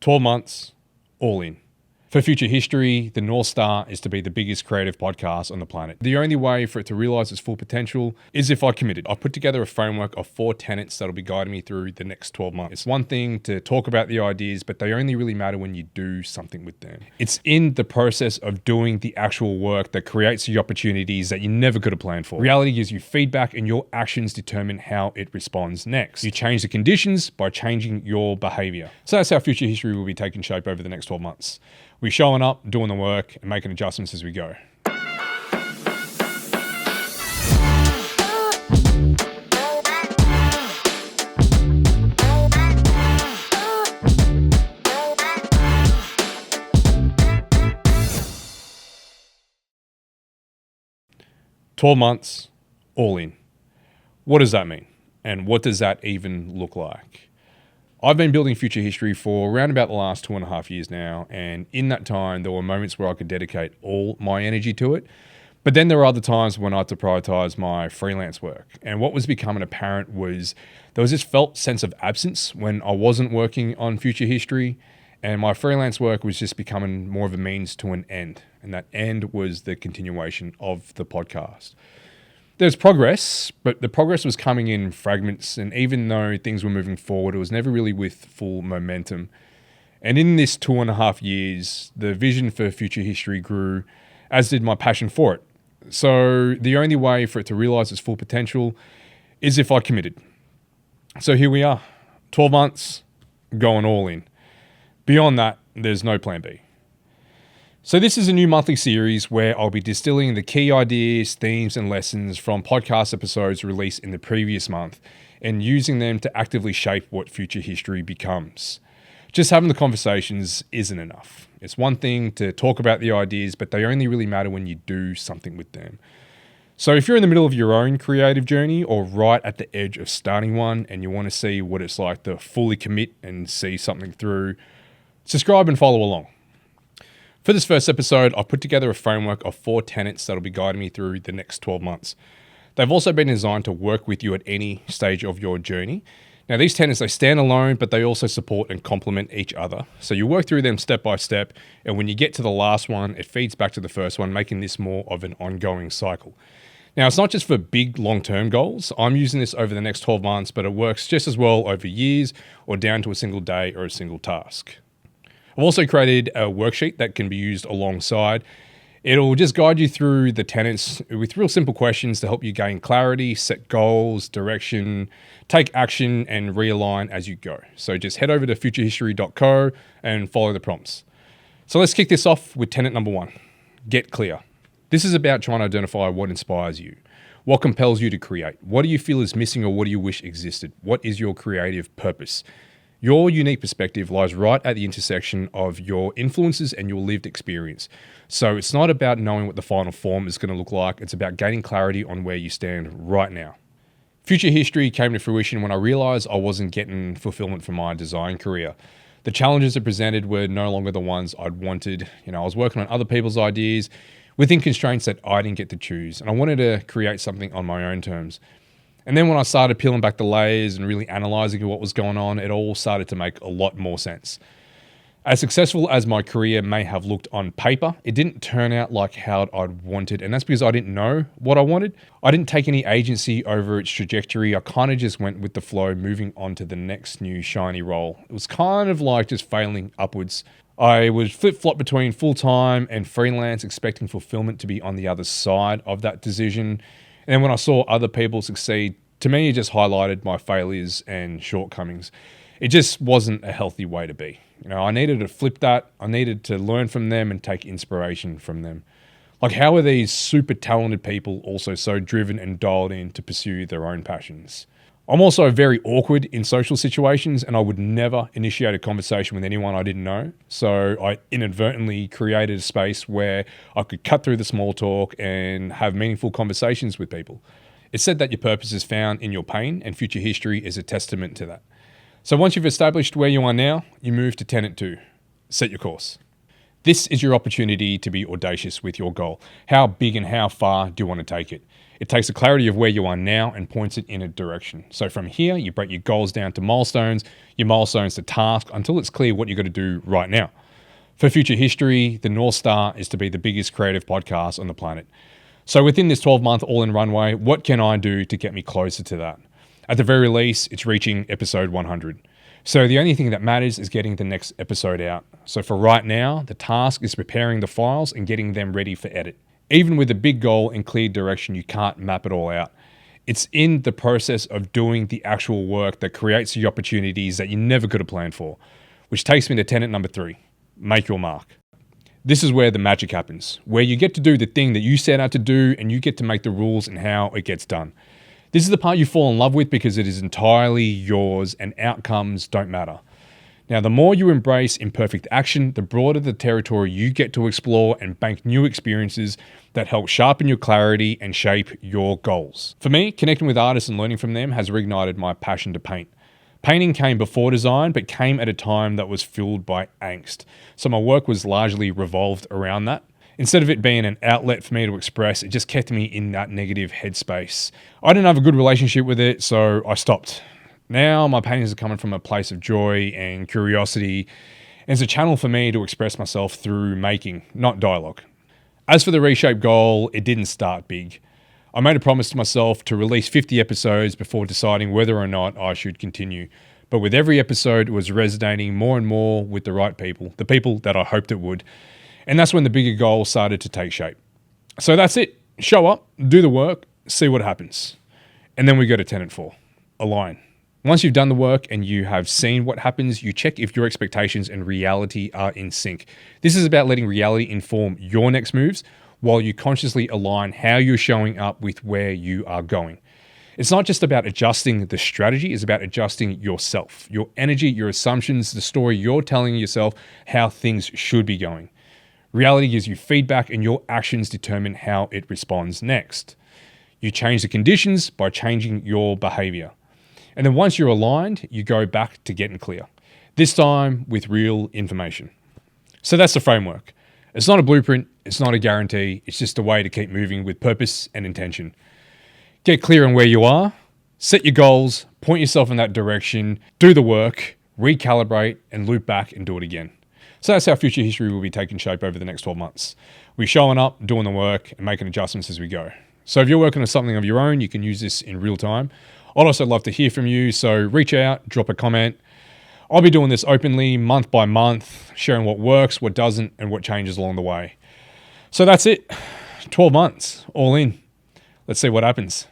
12 months, all in. For Future History, the North Star is to be the biggest creative podcast on the planet. The only way for it to realize its full potential is if I committed. I've put together a framework of 4 tenets that'll be guiding me through the next 12 months. It's one thing to talk about the ideas, but they only really matter when you do something with them. It's in the process of doing the actual work that creates the opportunities that you never could have planned for. Reality gives you feedback and your actions determine how it responds next. You change the conditions by changing your behavior. So that's how Future History will be taking shape over the next 12 months. We're showing up, doing the work, and making adjustments as we go. "12 months, all in." What does that mean? And what does that even look like? I've been building Future History for around about the last 2.5 years now, and in that time, there were moments where I could dedicate all my energy to it, but then there were other times when I had to prioritize my freelance work. And what was becoming apparent was there was this felt sense of absence when I wasn't working on Future History, and my freelance work was just becoming more of a means to an end, and that end was the continuation of the podcast. There's progress, but the progress was coming in fragments, and even though things were moving forward, it was never really with full momentum. And in this 2.5 years, the vision for Future History grew, as did my passion for it. So the only way for it to realize its full potential is if I committed. So here we are, 12 months, going all in. Beyond that, there's no plan B. So this is a new monthly series where I'll be distilling the key ideas, themes, and lessons from podcast episodes released in the previous month and using them to actively shape what Future History becomes. Just having the conversations isn't enough. It's one thing to talk about the ideas, but they only really matter when you do something with them. So if you're in the middle of your own creative journey or right at the edge of starting one and you want to see what it's like to fully commit and see something through, subscribe and follow along. For this first episode, I've put together a framework of 4 tenets that'll be guiding me through the next 12 months. They've also been designed to work with you at any stage of your journey. Now, these tenets, they stand alone, but they also support and complement each other. So you work through them step by step, and when you get to the last one, it feeds back to the first one, making this more of an ongoing cycle. Now, it's not just for big long-term goals. I'm using this over the next 12 months, but it works just as well over years or down to a single day or a single task. I've also created a worksheet that can be used alongside. It'll just guide you through the tenets with real simple questions to help you gain clarity, set goals, direction, take action, and realign as you go. So just head over to futurehistory.co and follow the prompts. So let's kick this off with tenet number 1, get clear. This is about trying to identify what inspires you. What compels you to create? What do you feel is missing or what do you wish existed? What is your creative purpose? Your unique perspective lies right at the intersection of your influences and your lived experience. So it's not about knowing what the final form is going to look like. It's about gaining clarity on where you stand right now. Future History came to fruition when I realized I wasn't getting fulfillment from my design career. The challenges it presented were no longer the ones I'd wanted. I was working on other people's ideas within constraints that I didn't get to choose. And I wanted to create something on my own terms. And then when I started peeling back the layers and really analyzing what was going on, it all started to make a lot more sense. As successful as my career may have looked on paper, it didn't turn out like how I'd wanted. And that's because I didn't know what I wanted. I didn't take any agency over its trajectory. I kind of just went with the flow, moving on to the next new shiny role. It was kind of like just failing upwards. I would flip-flop between full-time and freelance, expecting fulfillment to be on the other side of that decision. And when I saw other people succeed, to me, it just highlighted my failures and shortcomings. It just wasn't a healthy way to be. I needed to flip that. I needed to learn from them and take inspiration from them. Like, how are these super talented people also so driven and dialed in to pursue their own passions? I'm also very awkward in social situations, and I would never initiate a conversation with anyone I didn't know. So I inadvertently created a space where I could cut through the small talk and have meaningful conversations with people. It's said that your purpose is found in your pain, and Future History is a testament to that. So once you've established where you are now, you move to tenet 2, set your course. This is your opportunity to be audacious with your goal. How big and how far do you want to take it? It takes the clarity of where you are now and points it in a direction. So from here, you break your goals down to milestones, your milestones to tasks, until it's clear what you've got to do right now. For Future History, the North Star is to be the biggest creative podcast on the planet. So within this 12-month all-in runway, what can I do to get me closer to that? At the very least, it's reaching episode 100. So the only thing that matters is getting the next episode out. So for right now, the task is preparing the files and getting them ready for edit. Even with a big goal and clear direction, you can't map it all out. It's in the process of doing the actual work that creates the opportunities that you never could have planned for, which takes me to tenet number 3, make your mark. This is where the magic happens, where you get to do the thing that you set out to do and you get to make the rules and how it gets done. This is the part you fall in love with because it is entirely yours and outcomes don't matter. Now, the more you embrace imperfect action, the broader the territory you get to explore and bank new experiences that help sharpen your clarity and shape your goals. For me, connecting with artists and learning from them has reignited my passion to paint. Painting came before design, but came at a time that was filled by angst. So my work was largely revolved around that. Instead of it being an outlet for me to express, it just kept me in that negative headspace. I didn't have a good relationship with it, so I stopped. Now my paintings are coming from a place of joy and curiosity, and it's a channel for me to express myself through making, not dialogue. As for the reshape goal, it didn't start big. I made a promise to myself to release 50 episodes before deciding whether or not I should continue. But with every episode, it was resonating more and more with the right people, the people that I hoped it would. And that's when the bigger goal started to take shape. So that's it. Show up, do the work, see what happens. And then we go to tenet 4, align. Once you've done the work and you have seen what happens, you check if your expectations and reality are in sync. This is about letting reality inform your next moves while you consciously align how you're showing up with where you are going. It's not just about adjusting the strategy, it's about adjusting yourself, your energy, your assumptions, the story you're telling yourself, how things should be going. Reality gives you feedback and your actions determine how it responds next. You change the conditions by changing your behavior. And then once you're aligned, you go back to getting clear, this time with real information. So that's the framework. It's not a blueprint, it's not a guarantee, it's just a way to keep moving with purpose and intention. Get clear on where you are, set your goals, point yourself in that direction, do the work, recalibrate, and loop back and do it again. So that's how Future History will be taking shape over the next 12 months. We're showing up, doing the work, and making adjustments as we go. So if you're working on something of your own, you can use this in real time. I'd also love to hear from you, so reach out, drop a comment. I'll be doing this openly, month by month, sharing what works, what doesn't, and what changes along the way. So that's it. 12 months, all in. Let's see what happens.